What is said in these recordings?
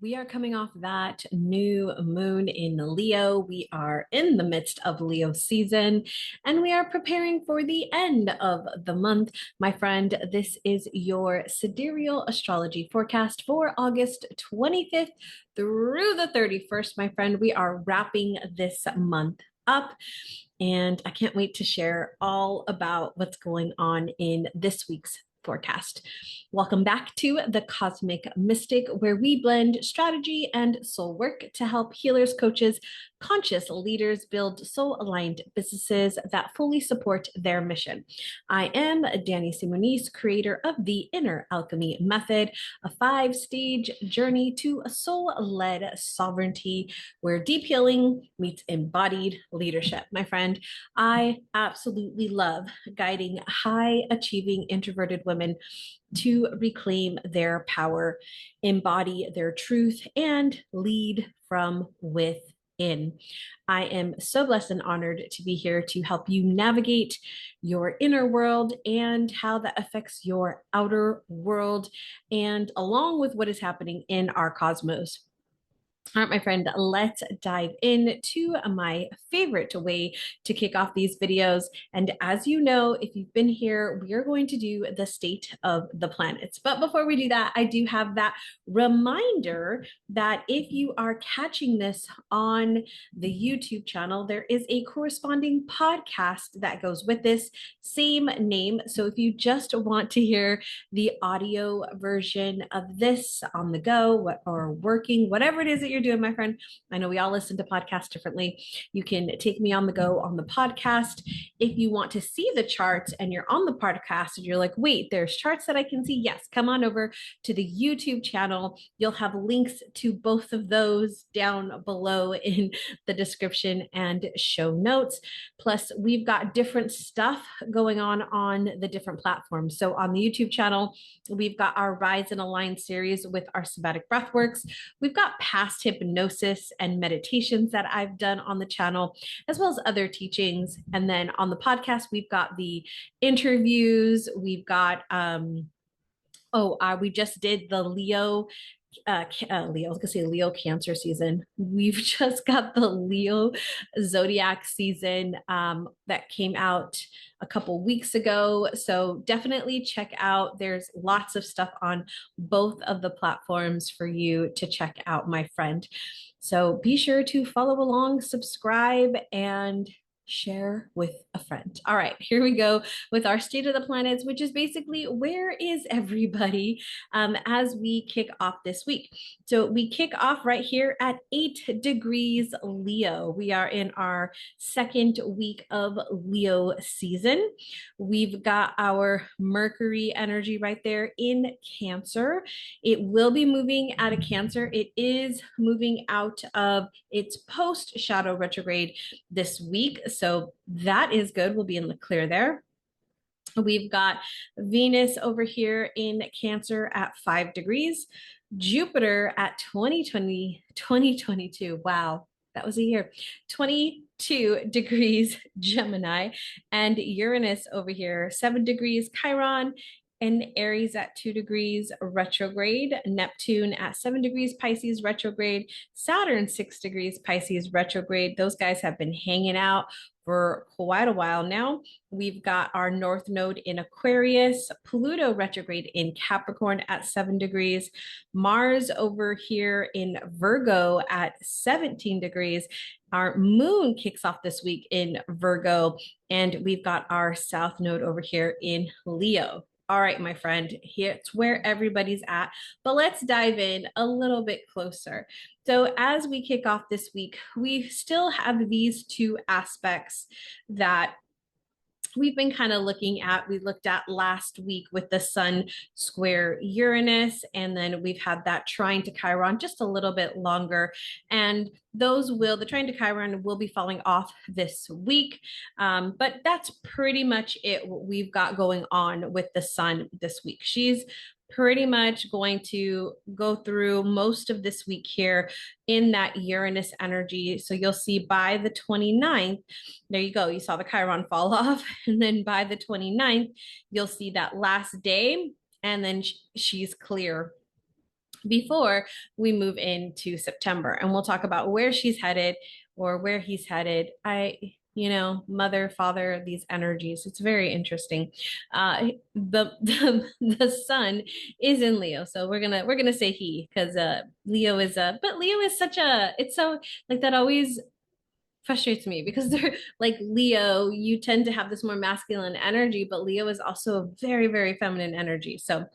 We are coming off that new moon in Leo. We are in the midst of Leo season and we are preparing for the end of the month. My friend, this is your Sidereal Astrology forecast for August 25th through the 31st. My friend, we are wrapping this month up. And I can't wait to share all about what's going on in this week's forecast. Welcome back to The Cosmic Mystic, where we blend strategy and soul work to help healers, coaches, conscious leaders build soul-aligned businesses that fully support their mission. I am Danny Simonis, creator of the Inner Alchemy Method, a 5-stage journey to a soul-led sovereignty where deep healing meets embodied leadership. My friend, I absolutely love guiding high-achieving introverted women to reclaim their power, embody their truth, and lead from within. I am so blessed and honored to be here to help you navigate your inner world and how that affects your outer world, and along with what is happening in our cosmos. All right, my friend, let's dive into my favorite way to kick off these videos. And as you know, if you've been here, we are going to do the state of the planets. But before we do that, I do have that reminder that if you are catching this on the YouTube channel, there is a corresponding podcast that goes with this same name. So if you just want to hear the audio version of this on the go or working, whatever it is that you're doing, my friend. I know we all listen to podcasts differently. You can take me on the go on the podcast. If you want to see the charts and you're on the podcast and you're like, wait, there's charts that I can see. Yes, come on over to the YouTube channel. You'll have links to both of those down below in the description and show notes. Plus, we've got different stuff going on the different platforms. So on the YouTube channel, we've got our Rise and Align series with our somatic breathworks. We've got past hypnosis and meditations that I've done on the channel, as well as other teachings. And then on the podcast, we've got the interviews. We've got, we just did the Leo, I was gonna say Leo Cancer season. We've just got the Leo Zodiac season that came out a couple weeks ago. So definitely check out. There's lots of stuff on both of the platforms for you to check out, my friend. So be sure to follow along, subscribe, and share with a friend. All right, here we go with our state of the planets, which is basically where is everybody as we kick off this week. So we kick off right here at 8 degrees Leo. We are in our second week of Leo season. We've got our Mercury energy right there in Cancer. It will be moving out of Cancer. It is moving out of its post shadow retrograde this week. So that is good. We'll be in the clear there. We've got Venus over here in Cancer at 5 degrees, Jupiter at 2022. Wow, that was a year. 22 degrees Gemini, and Uranus over here, 7 degrees Chiron, and Aries at 2 degrees retrograde, Neptune at 7 degrees Pisces retrograde, Saturn 6 degrees Pisces retrograde. Those guys have been hanging out for quite a while now. We've got our North Node in Aquarius, Pluto retrograde in Capricorn at 7 degrees, Mars over here in Virgo at 17 degrees. Our moon kicks off this week in Virgo, and we've got our South Node over here in Leo. All right, my friend, here's where everybody's at, but let's dive in a little bit closer. So as we kick off this week, we still have these two aspects that we've been kind of looking at. We looked at last week with the Sun square Uranus, and then we've had that trine to Chiron just a little bit longer. And the trine to Chiron will be falling off this week. But that's pretty much it, what we've got going on with the Sun this week. She's pretty much going to go through most of this week here in that Uranus energy. So you'll see by the 29th, there you go, you saw the Chiron fall off. And then by the 29th, you'll see that last day, and then she's clear before we move into September. And we'll talk about where she's headed or where he's headed. Mother, father, these energies. It's very interesting. The sun is in Leo, so we're gonna say he because Leo is but Leo is such a it's so like that always frustrates me because they're like Leo, you tend to have this more masculine energy, but Leo is also a very, very feminine energy. So,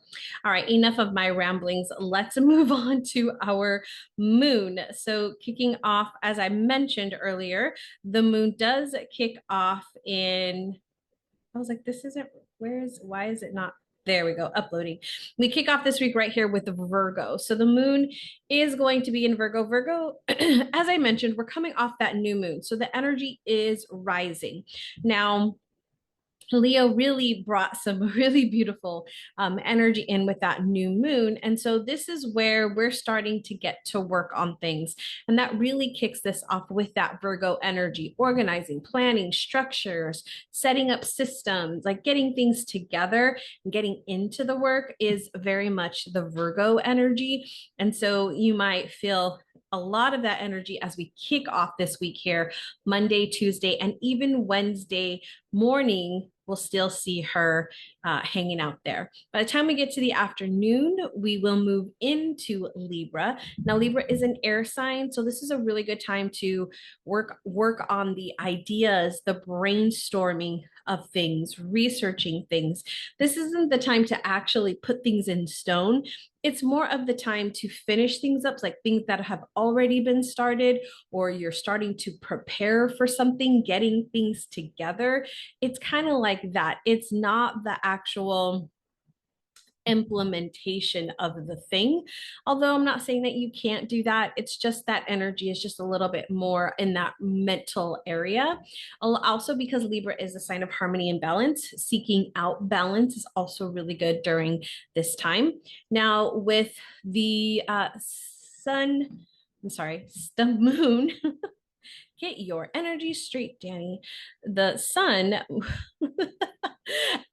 all right, enough of my ramblings. Let's move on to our moon. So, kicking off, as I mentioned earlier, the moon does kick off in I was like, this isn't, why is it not? There we go, uploading. We kick off this week right here with Virgo. So the moon is going to be in Virgo. Virgo, as I mentioned, we're coming off that new moon. So the energy is rising. Now, Leo really brought some really beautiful energy in with that new moon. And so this is where we're starting to get to work on things. And that really kicks this off with that Virgo energy, organizing, planning, structures, setting up systems, like getting things together and getting into the work is very much the Virgo energy. And so you might feel a lot of that energy as we kick off this week here, Monday, Tuesday, and even Wednesday morning, we'll still see her hanging out there. By the time we get to the afternoon, we will move into Libra. Now, Libra is an air sign, so this is a really good time to work on the ideas, the brainstorming of things, researching things. This isn't the time to actually put things in stone. It's more of the time to finish things up, like things that have already been started, or you're starting to prepare for something, getting things together. It's kind of like that. It's not the actual implementation of the thing. Although I'm not saying that you can't do that. It's just that energy is just a little bit more in that mental area. Also, because Libra is a sign of harmony and balance, seeking out balance is also really good during this time. Now, with the the moon. Get your energy straight, Danny. The sun,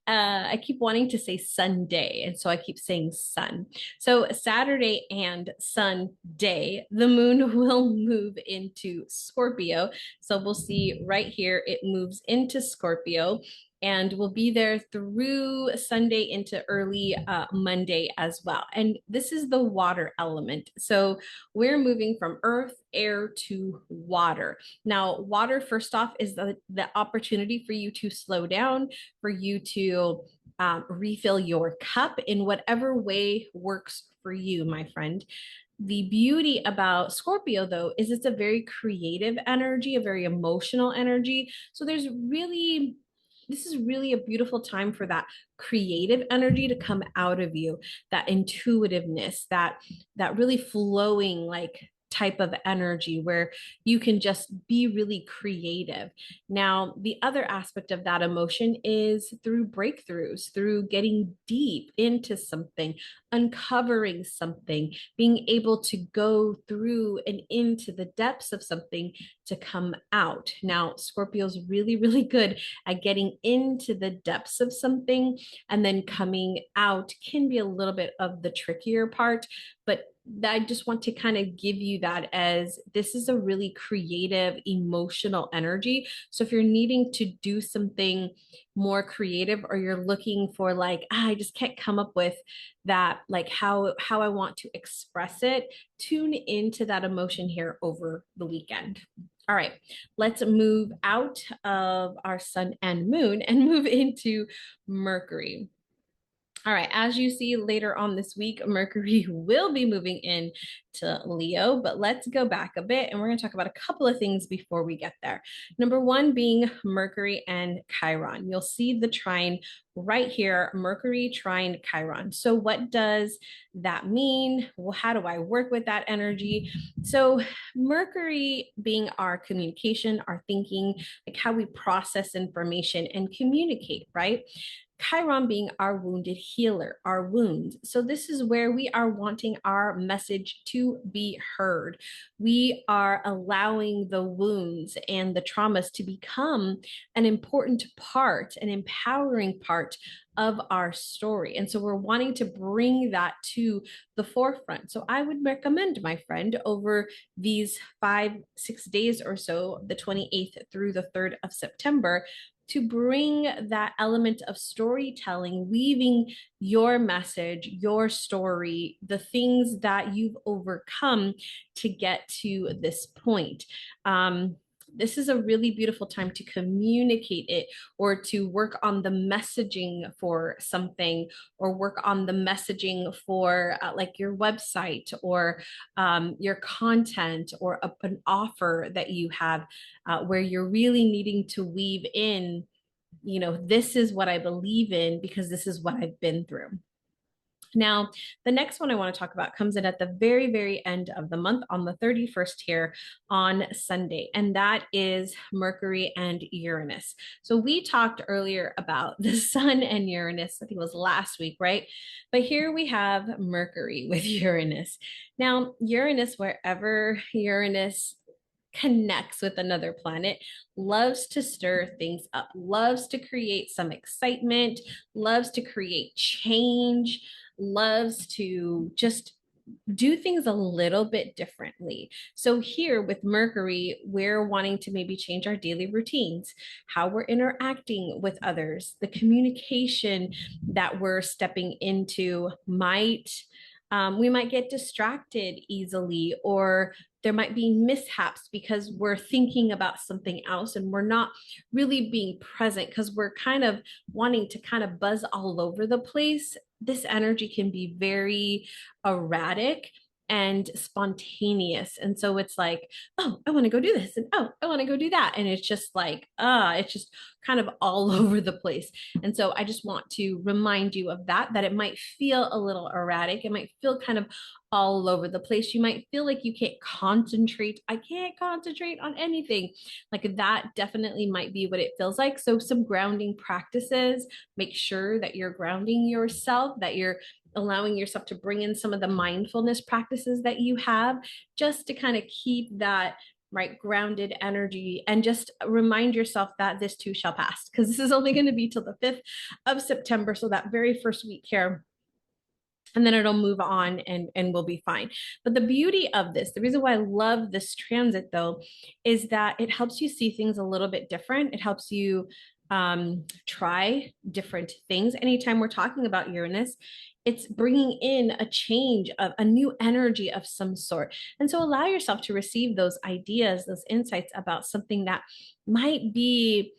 I keep wanting to say Sunday, and so I keep saying sun. So Saturday and Sunday, the moon will move into Scorpio. So we'll see right here, it moves into Scorpio and we'll be there through Sunday into early Monday as well. And this is the water element. So we're moving from earth, air to water. Now, water, first off, is the opportunity for you to slow down, for you to refill your cup in whatever way works for you, my friend. The beauty about Scorpio, though, is it's a very creative energy, a very emotional energy. So this is really a beautiful time for that creative energy to come out of you, that intuitiveness, that really flowing like type of energy where you can just be really creative. Now, the other aspect of that emotion is through breakthroughs, through getting deep into something, uncovering something, being able to go through and into the depths of something to come out. Now, Scorpio's really, really good at getting into the depths of something, and then coming out can be a little bit of the trickier part, but I just want to kind of give you that as this is a really creative, emotional energy. So if you're needing to do something more creative, or you're looking for like, I just can't come up with that, like how I want to express it, tune into that emotion here over the weekend. All right, let's move out of our sun and moon and move into Mercury. All right, as you see later on this week, Mercury will be moving in to Leo, but let's go back a bit and we're going to talk about a couple of things before we get there. Number one being Mercury and Chiron. You'll see the trine right here, Mercury trine Chiron. So what does that mean? Well, how do I work with that energy? So Mercury being our communication, our thinking, like how we process information and communicate, right? Chiron being our wounded healer, our wounds. So this is where we are wanting our message to be heard. We are allowing the wounds and the traumas to become an important part, an empowering part of our story. And so we're wanting to bring that to the forefront. So I would recommend, my friend, over these 5-6 days or so, the 28th through the 3rd of September, to bring that element of storytelling, weaving your message, your story, the things that you've overcome to get to this point. This is a really beautiful time to communicate it, or to work on the messaging for something, or work on the messaging for like your website, or your content, or an offer that you have, where you're really needing to weave in, this is what I believe in because this is what I've been through. Now, the next one I want to talk about comes in at the very, very end of the month, on the 31st here on Sunday, and that is Mercury and Uranus. So we talked earlier about the Sun and Uranus, I think it was last week, right? But here we have Mercury with Uranus. Now, Uranus, wherever Uranus connects with another planet, loves to stir things up, loves to create some excitement, loves to create change, loves to just do things a little bit differently. So here with Mercury, we're wanting to maybe change our daily routines, how we're interacting with others, the communication that we're stepping into might, we might get distracted easily, or there might be mishaps because we're thinking about something else and we're not really being present because we're kind of wanting to kind of buzz all over the place. This energy can be very erratic and spontaneous. And so it's like, oh, I want to go do this. And oh, I want to go do that. And it's just like, it's just kind of all over the place. And so I just want to remind you of that it might feel a little erratic. It might feel kind of all over the place. You might feel like you can't concentrate. I can't concentrate on anything. Like that definitely might be what it feels like. So some grounding practices, make sure that you're grounding yourself, that you're allowing yourself to bring in some of the mindfulness practices that you have, just to kind of keep that right grounded energy, and just remind yourself that this too shall pass, because this is only going to be till the 5th of September. So that very first week here, and then it'll move on, and we'll be fine. But the beauty of this, the reason why I love this transit though, is that it helps you see things a little bit different. It helps you try different things. Anytime we're talking about Uranus, it's bringing in a change, of a new energy of some sort. And so allow yourself to receive those ideas, those insights about something that might be,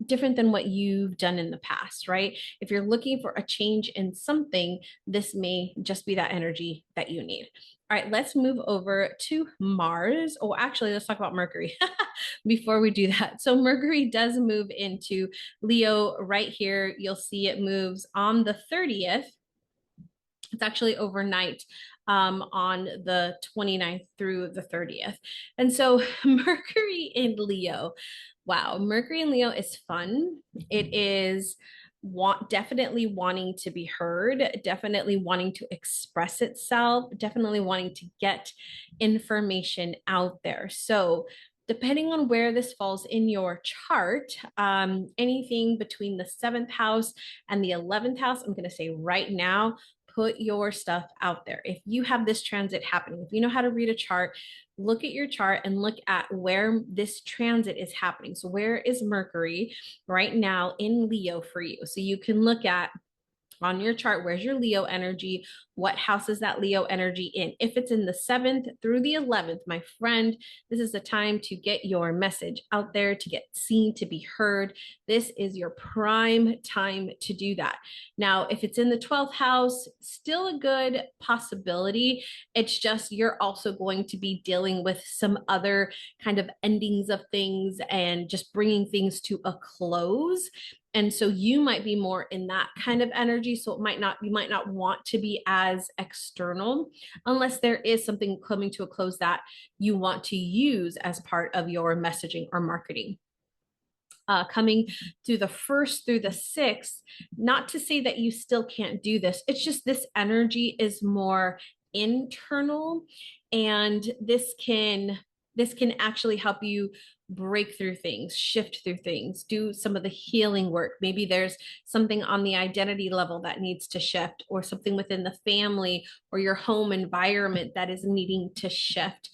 different than what you've done in the past, right? If you're looking for a change in something, this may just be that energy that you need. All right, let's move over to Mars. Oh, actually, let's talk about Mercury before we do that. So Mercury does move into Leo right here. You'll see it moves on the 30th. It's actually overnight, on the 29th through the 30th. And so Mercury in Leo, wow, Mercury in Leo is fun. It is definitely wanting to be heard, definitely wanting to express itself, definitely wanting to get information out there. So depending on where this falls in your chart, anything between the 7th house and the 11th house, I'm going to say right now, put your stuff out there. If you have this transit happening, if you know how to read a chart, look at your chart and look at where this transit is happening. So where is Mercury right now in Leo for you? So you can look at on your chart, where's your Leo energy? What house is that Leo energy in? If it's in the 7th through the 11th, my friend, this is the time to get your message out there, to get seen, to be heard. This is your prime time to do that. Now, if it's in the 12th house, still a good possibility. It's just you're also going to be dealing with some other kind of endings of things and just bringing things to a close. And so you might be more in that kind of energy. So you might not want to be as external unless there is something coming to a close that you want to use as part of your messaging or marketing. coming through the 1st through the 6th. Not to say that you still can't do this. It's just this energy is more internal, and this can actually help you break through things, shift through things, do some of the healing work. Maybe there's something on the identity level that needs to shift, or something within the family or your home environment that is needing to shift.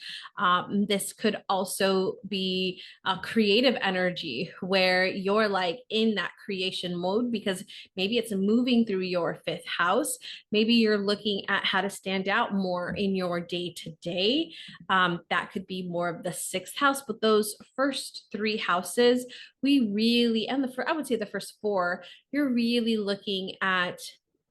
This could also be a creative energy where you're like in that creation mode, because maybe it's moving through your 5th house. Maybe you're looking at how to stand out more in your day to day. That could be more of the 6th house, but those first 3 houses, we really, and I would say the first 4, you're really looking at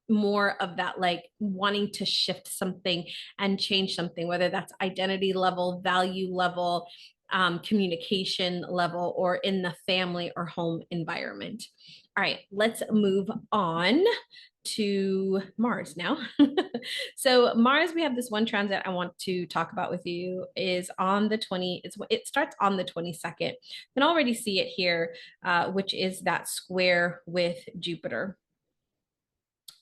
more of that, like wanting to shift something and change something, whether that's identity level, value level, communication level, or in the family or home environment. All right, let's move on to Mars now. So Mars, we have this one transit I want to talk about with you, is on the 20, it starts on the 22nd. You can already see it here, which is that square with Jupiter.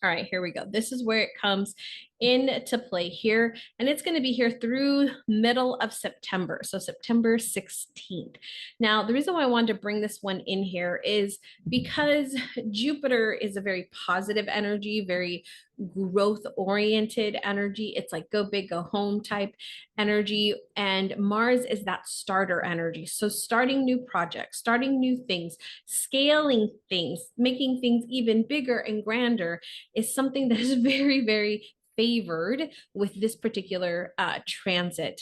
All right, here we go. This is where it comes into play here, and it's going to be here through middle of September, so September 16th. Now, the reason why I wanted to bring this one in here is because Jupiter is a very positive energy, very growth oriented energy. It's like go big, go home type energy. And Mars is that starter energy. So starting new projects, starting new things, scaling things, making things even bigger and grander is something that is very, very favored with this particular transit.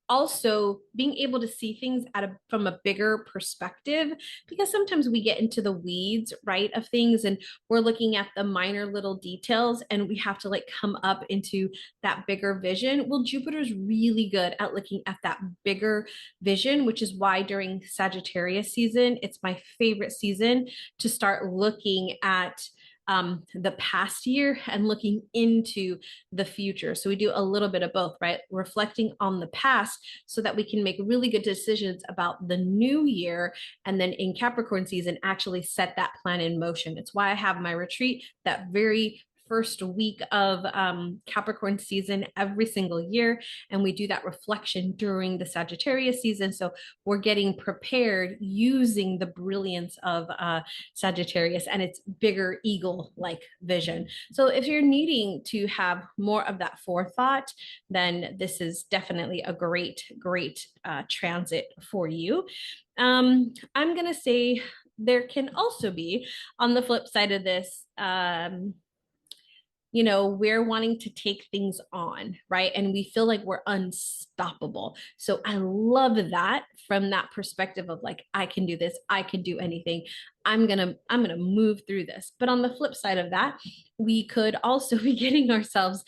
Also, being able to see things from a bigger perspective, because sometimes we get into the weeds, right, of things, and we're looking at the minor little details, and we have to like come up into that bigger vision. Well, Jupiter's really good at looking at that bigger vision, which is why during Sagittarius season, it's my favorite season to start looking at the past year and looking into the future. So we do a little bit of both, right? Reflecting on the past so that we can make really good decisions about the new year. And then in Capricorn season, actually set that plan in motion. It's why I have my retreat that very first week of Capricorn season every single year. And we do that reflection during the Sagittarius season. So we're getting prepared using the brilliance of Sagittarius and its bigger eagle-like vision. So if you're needing to have more of that forethought, then this is definitely a great, great transit for you. I'm going to say there can also be, on the flip side of this, we're wanting to take things on, right? And we feel like we're unstoppable. So I love that from that perspective of like, I can do this, I can do anything. I'm gonna move through this. But on the flip side of that, we could also be getting ourselves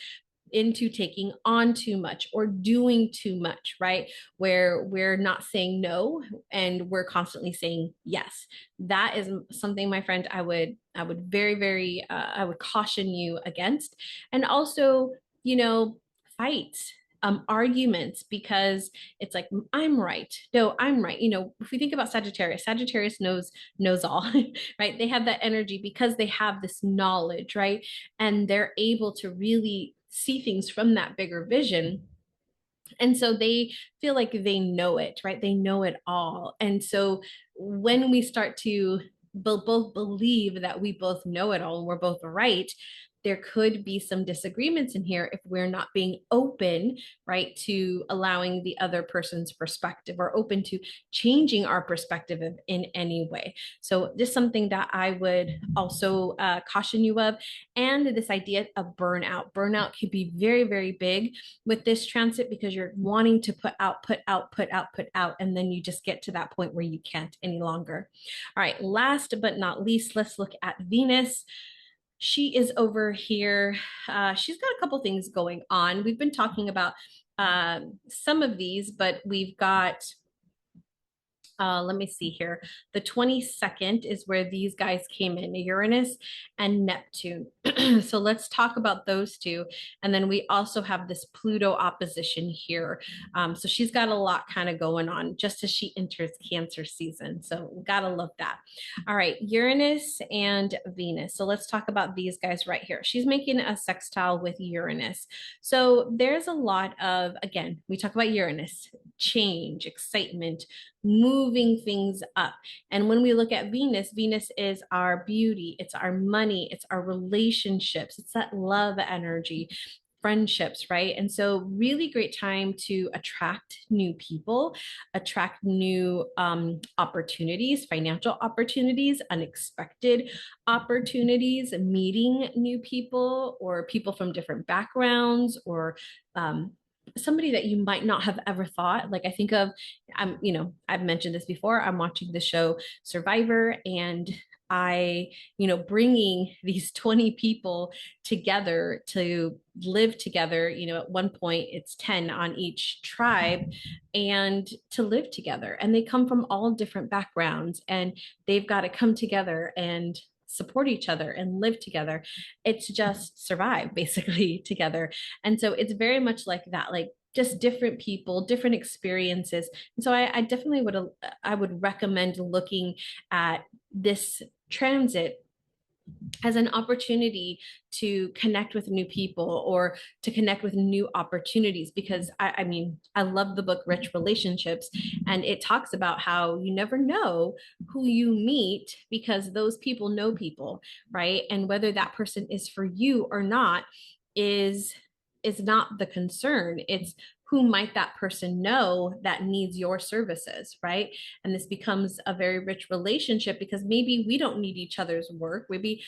into taking on too much or doing too much, right? Where we're not saying no and we're constantly saying yes. That is something, my friend, I would very, very, I would caution you against. And also, fights, arguments, because it's like, I'm right. No, I'm right. If we think about Sagittarius knows all, right? They have that energy because they have this knowledge, right? And they're able to really see things from that bigger vision. And so they feel like they know it, right? They know it all. And so when we start to both believe that we both know it all and we're both right, there could be some disagreements in here if we're not being open, right, to allowing the other person's perspective or open to changing our perspective in any way. So just something that I would also caution you of. And this idea of burnout. Burnout can be very, very big with this transit because you're wanting to put out, and then you just get to that point where you can't any longer. All right, last but not least, let's look at Venus. She is over here. She's got a couple things going on. We've been talking about some of these, but we've got Let me see here. The 22nd is where these guys came in, Uranus and Neptune. So let's talk about those two. And then we also have this Pluto opposition here. So she's got a lot kind of going on just as she enters Cancer season. So we gotta love that. All right, Uranus and Venus. So let's talk about these guys right here. She's making a sextile with Uranus. So there's a lot of, again, we talk about Uranus, change, excitement, moving things up. And when we look at Venus, Venus is our beauty, it's our money, it's our relationships, it's that love energy, friendships, right? And so really great time to attract new people, attract new opportunities, financial opportunities, unexpected opportunities, meeting new people or people from different backgrounds, or somebody that you might not have ever thought. Like I think of, I've mentioned this before, I'm watching the show Survivor, and bringing these 20 people together to live together, at one point it's 10 on each tribe, and to live together. And they come from all different backgrounds, and they've got to come together and support each other and live together. It's just survive basically together. And so it's very much like that, like just different people, different experiences. And so I definitely would recommend looking at this transit as an opportunity to connect with new people or to connect with new opportunities, because I love the book Rich Relationships, and it talks about how you never know who you meet because those people know people, right? And whether that person is for you or not is not the concern. It's who might that person know that needs your services, right? And this becomes a very rich relationship because maybe we don't need each other's work. Maybe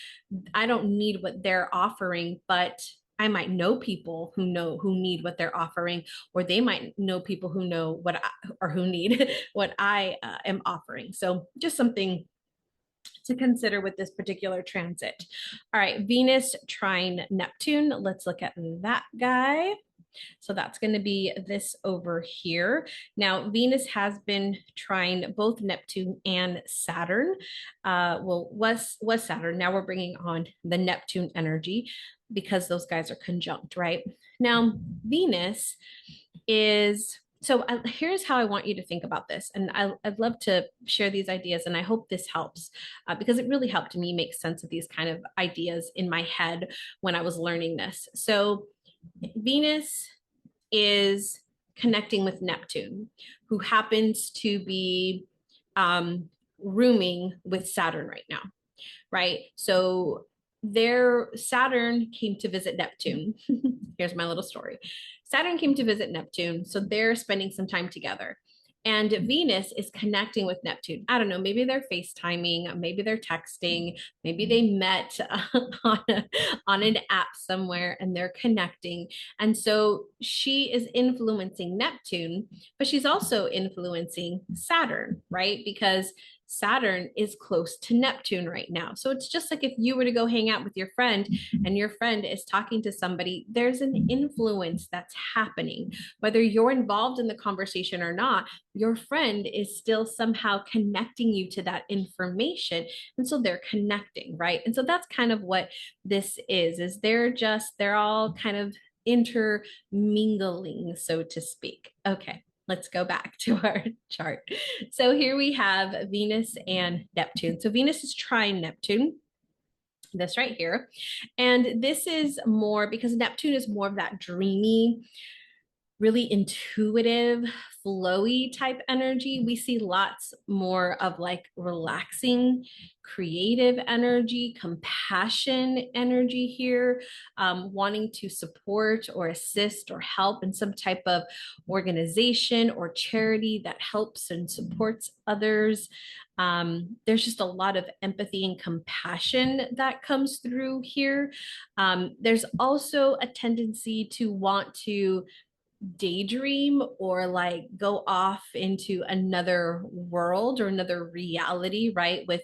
I don't need what they're offering, but I might know people who need what they're offering, or they might know people who know who need what I am offering. So just something to consider with this particular transit. All right, Venus trine Neptune. Let's look at that guy. So that's going to be this over here. Now, Venus has been trine both Neptune and Saturn. Was Saturn. Now we're bringing on the Neptune energy because those guys are conjunct, right? Now, Venus is so here's how I want you to think about this. And I'd love to share these ideas, and I hope this helps because it really helped me make sense of these kind of ideas in my head when I was learning this. So Venus is connecting with Neptune, who happens to be rooming with Saturn right now, right? So their Saturn came to visit Neptune. Here's my little story. Saturn came to visit Neptune, so they're spending some time together. And Venus is connecting with Neptune. I don't know, maybe they're FaceTiming, maybe they're texting, maybe they met on an app somewhere and they're connecting. And so she is influencing Neptune, but she's also influencing Saturn, right? Because Saturn is close to Neptune right now. So it's just like if you were to go hang out with your friend and your friend is talking to somebody, there's an influence that's happening. Whether you're involved in the conversation or not, your friend is still somehow connecting you to that information. And so they're connecting, right? And so that's kind of what this is they're all kind of intermingling, so to speak. Okay. Let's go back to our chart. So here we have Venus and Neptune. So Venus is trine Neptune, this right here. And this is more because Neptune is more of that dreamy, really intuitive, flowy type energy. We see lots more of like relaxing, creative energy, compassion energy here, wanting to support or assist or help in some type of organization or charity that helps and supports others. There's just a lot of empathy and compassion that comes through here. There's also a tendency to want to daydream or like go off into another world or another reality, right? With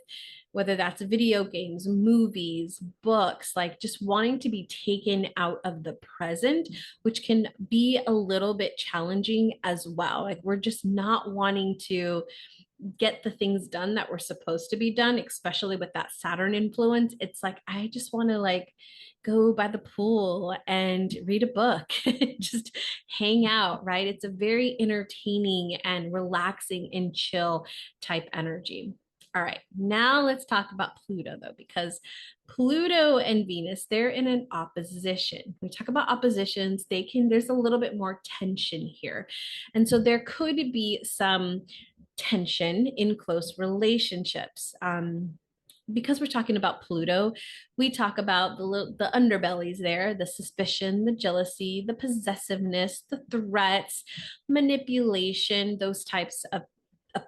whether that's video games, movies, books, like just wanting to be taken out of the present, which can be a little bit challenging as well. Like we're just not wanting to get the things done that were supposed to be done, especially with that Saturn influence. It's like, I just want to like go by the pool and read a book, just hang out, right? It's a very entertaining and relaxing and chill type energy. All right, now let's talk about Pluto though, because Pluto and Venus, they're in an opposition. When we talk about oppositions, there's a little bit more tension here. And so there could be some tension in close relationships. Because we're talking about Pluto, we talk about the underbellies there, the suspicion, the jealousy, the possessiveness, the threats, manipulation, those types of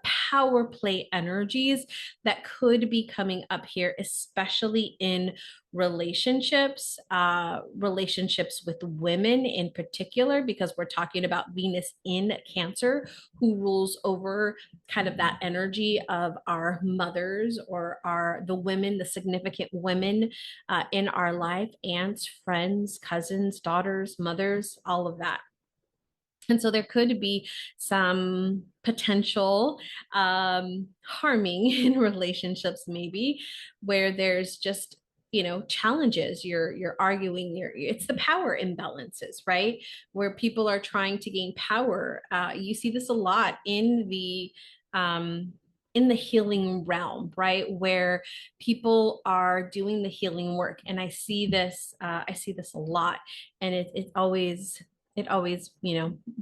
power play energies that could be coming up here, especially in relationships with women in particular, because we're talking about Venus in Cancer, who rules over kind of that energy of our mothers or the women, the significant women in our life, aunts, friends, cousins, daughters, mothers, all of that. And so there could be some potential harming in relationships, maybe, where there's just challenges. You're arguing. It's the power imbalances, right? Where people are trying to gain power. You see this a lot in the healing realm, right? Where people are doing the healing work, and I see this. I see this a lot, and it always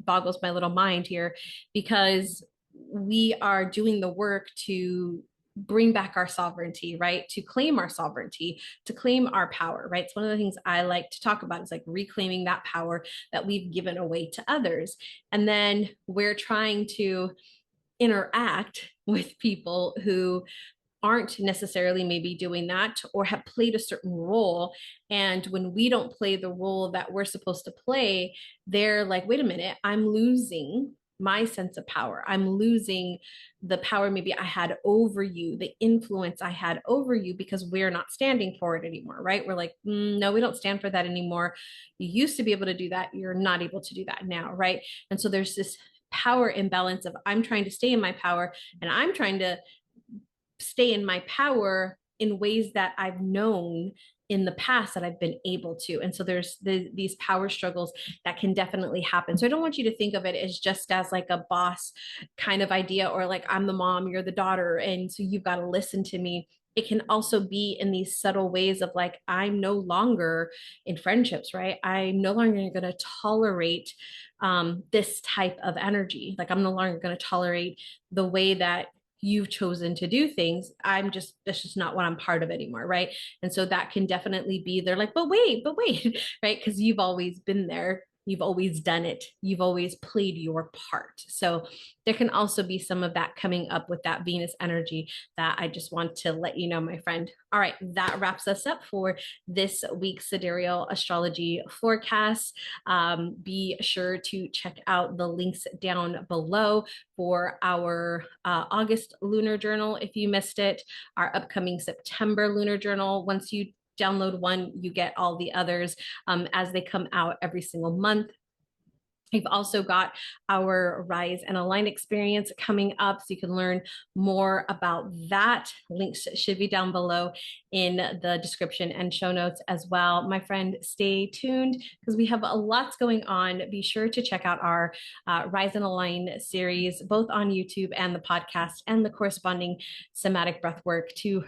boggles my little mind here, because we are doing the work to bring back our sovereignty, right? To claim our sovereignty, to claim our power, right? It's one of the things I like to talk about, is like reclaiming that power that we've given away to others. And then we're trying to interact with people who aren't necessarily maybe doing that, or have played a certain role. And when we don't play the role that we're supposed to play, they're like, wait a minute, I'm losing my sense of power. I'm losing the power maybe I had over you, the influence I had over you, because we're not standing for it anymore, right? We're like, no, we don't stand for that anymore. You used to be able to do that. You're not able to do that now, right? And so there's this power imbalance of, I'm trying to stay in my power, and I'm trying to stay in my power in ways that I've known in the past that I've been able to. And so there's these power struggles that can definitely happen. So I don't want you to think of it as just as like a boss kind of idea, or like, I'm the mom, you're the daughter, and so you've got to listen to me. It can also be in these subtle ways of like, I'm no longer in friendships, right? I'm no longer going to tolerate this type of energy. Like, I'm no longer going to tolerate the way that you've chosen to do things. That's just not what I'm part of anymore, right? And so that can definitely be, they're like, but wait, right? Because you've always been there, you've always done it, you've always played your part. So there can also be some of that coming up with that Venus energy that I just want to let you know, my friend. All right, that wraps us up for this week's Sidereal Astrology forecast. Be sure to check out the links down below for our August lunar journal if you missed it, our upcoming September lunar journal. Once you download one, you get all the others as they come out every single month. We've also got our Rise and Align experience coming up, so you can learn more about that. Links should be down below in the description and show notes as well. My friend, stay tuned, because we have a lot going on. Be sure to check out our Rise and Align series, both on YouTube and the podcast, and the corresponding somatic breath work to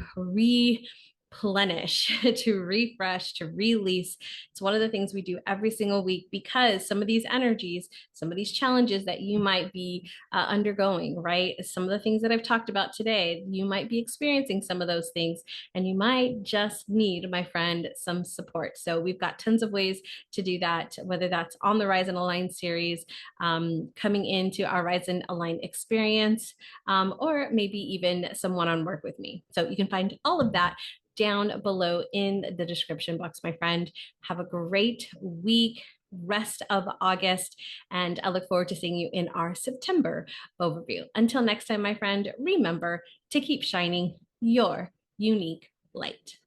replenish, to refresh, to release. It's one of the things we do every single week, because some of these energies, some of these challenges that you might be undergoing, right? Some of the things that I've talked about today, you might be experiencing some of those things, and you might just need, my friend, some support. So we've got tons of ways to do that, whether that's on the Rise and Align series, coming into our Rise and Align experience, or maybe even some one-on-one work with me. So you can find all of that down below in the description box, my friend. Have a great week, rest of August, and I look forward to seeing you in our September overview. Until next time, my friend, remember to keep shining your unique light.